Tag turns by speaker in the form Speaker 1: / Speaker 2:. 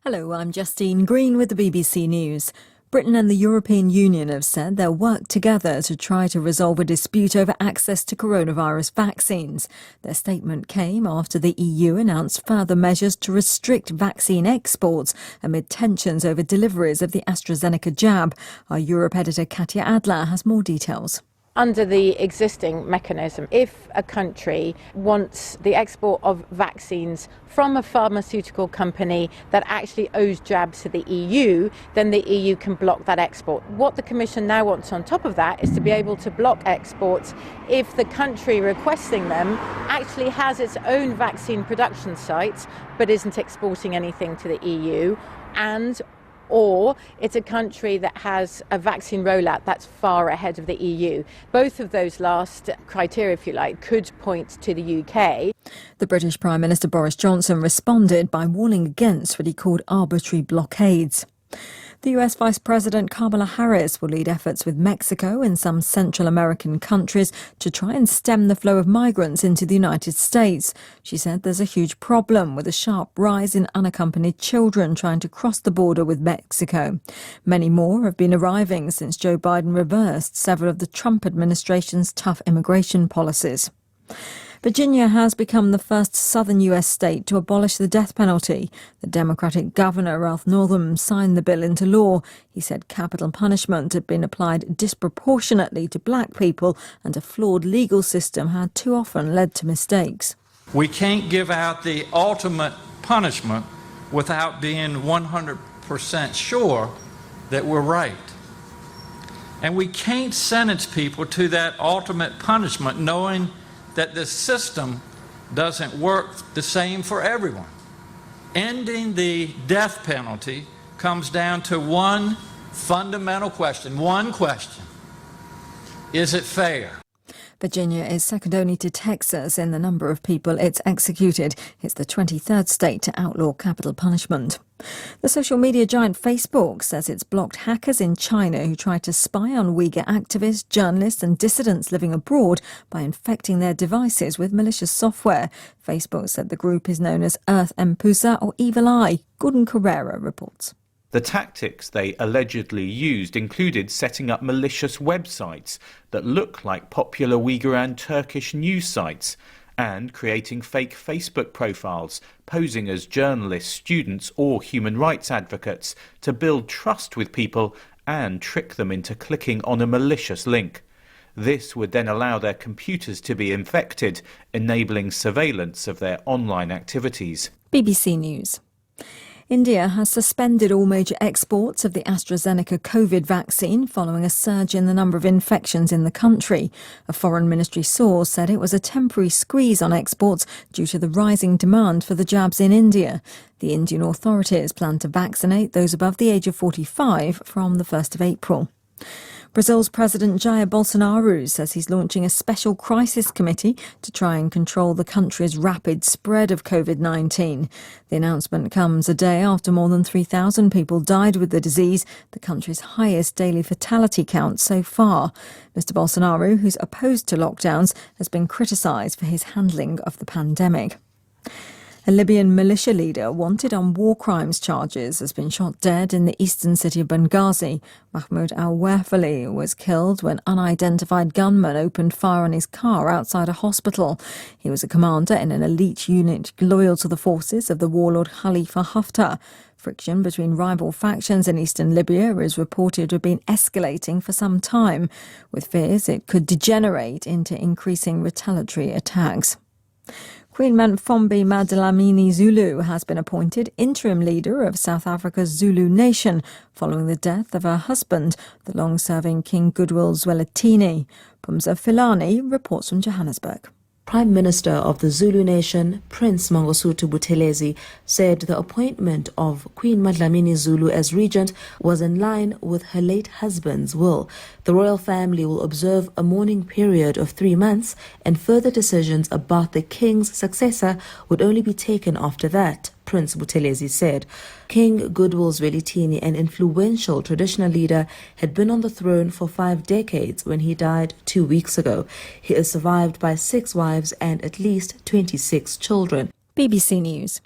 Speaker 1: Hello, I'm Justine Green with the BBC News. Britain and the European Union have said they'll work together to try to resolve a dispute over access to coronavirus vaccines. Their statement came after the EU announced further measures to restrict vaccine exports amid tensions over deliveries of the AstraZeneca jab. Our Europe editor Katya Adler has more details.
Speaker 2: Under the existing mechanism, if a country wants the export of vaccines from a pharmaceutical company that actually owes jabs to the EU, then the EU can block that export. What the Commission now wants on top of that is to be able to block exports if the country requesting them actually has its own vaccine production sites but isn't exporting anything to the EU, or it's a country that has a vaccine rollout that's far ahead of the EU. Both of those last criteria, if you like, could point to the UK.
Speaker 1: The British Prime Minister Boris Johnson responded by warning against what he called arbitrary blockades. The US Vice President Kamala Harris will lead efforts with Mexico and some Central American countries to try and stem the flow of migrants into the United States. She said there's a huge problem with a sharp rise in unaccompanied children trying to cross the border with Mexico. Many more have been arriving since Joe Biden reversed several of the Trump administration's tough immigration policies. Virginia has become the first southern U.S. state to abolish the death penalty. The Democratic governor, Ralph Northam, signed the bill into law. He said capital punishment had been applied disproportionately to black people and a flawed legal system had too often led to mistakes.
Speaker 3: We can't give out the ultimate punishment without being 100% sure that we're right. And we can't sentence people to that ultimate punishment knowing that the system doesn't work the same for everyone. Ending the death penalty comes down to one fundamental question, Is it fair?
Speaker 1: Virginia is second only to Texas in the number of people it's executed. It's the 23rd state to outlaw capital punishment. The social media giant Facebook says it's blocked hackers in China who tried to spy on Uyghur activists, journalists and dissidents living abroad by infecting their devices with malicious software. Facebook said the group is known as Earth Empusa or Evil Eye. Gordon Carrera reports.
Speaker 4: The tactics they allegedly used included setting up malicious websites that look like popular Uyghur and Turkish news sites and creating fake Facebook profiles, posing as journalists, students or human rights advocates to build trust with people and trick them into clicking on a malicious link. This would then allow their computers to be infected, enabling surveillance of their online activities.
Speaker 1: BBC News. India has suspended all major exports of the AstraZeneca COVID vaccine following a surge in the number of infections in the country. A foreign ministry source said it was a temporary squeeze on exports due to the rising demand for the jabs in India. The Indian authorities plan to vaccinate those above the age of 45 from the 1st of April. Brazil's President Jair Bolsonaro says he's launching a special crisis committee to try and control the country's rapid spread of COVID-19. The announcement comes a day after more than 3,000 people died with the disease, the country's highest daily fatality count so far. Mr. Bolsonaro, who's opposed to lockdowns, has been criticised for his handling of the pandemic. A Libyan militia leader wanted on war crimes charges has been shot dead in the eastern city of Benghazi. Mahmoud al-Wafali was killed when unidentified gunmen opened fire on his car outside a hospital. He was a commander in an elite unit loyal to the forces of the warlord Khalifa Haftar. Friction between rival factions in eastern Libya is reported to have been escalating for some time, with fears it could degenerate into increasing retaliatory attacks. Queen Mantfombi Madlamini Zulu has been appointed interim leader of South Africa's Zulu nation following the death of her husband, the long-serving King Goodwill Zwelithini. Pumza Filani reports from Johannesburg.
Speaker 5: Prime Minister of the Zulu Nation, Prince Mangosuthu Buthelezi, said the appointment of Queen Madlamini Zulu as regent was in line with her late husband's will. The royal family will observe a mourning period of 3 months, and further decisions about the king's successor would only be taken after that, Prince Buthelezi said. King Goodwill Zwelithini, an influential traditional leader, had been on the throne for 5 decades when he died 2 weeks ago. He is survived by 6 wives and at least 26 children.
Speaker 1: BBC News.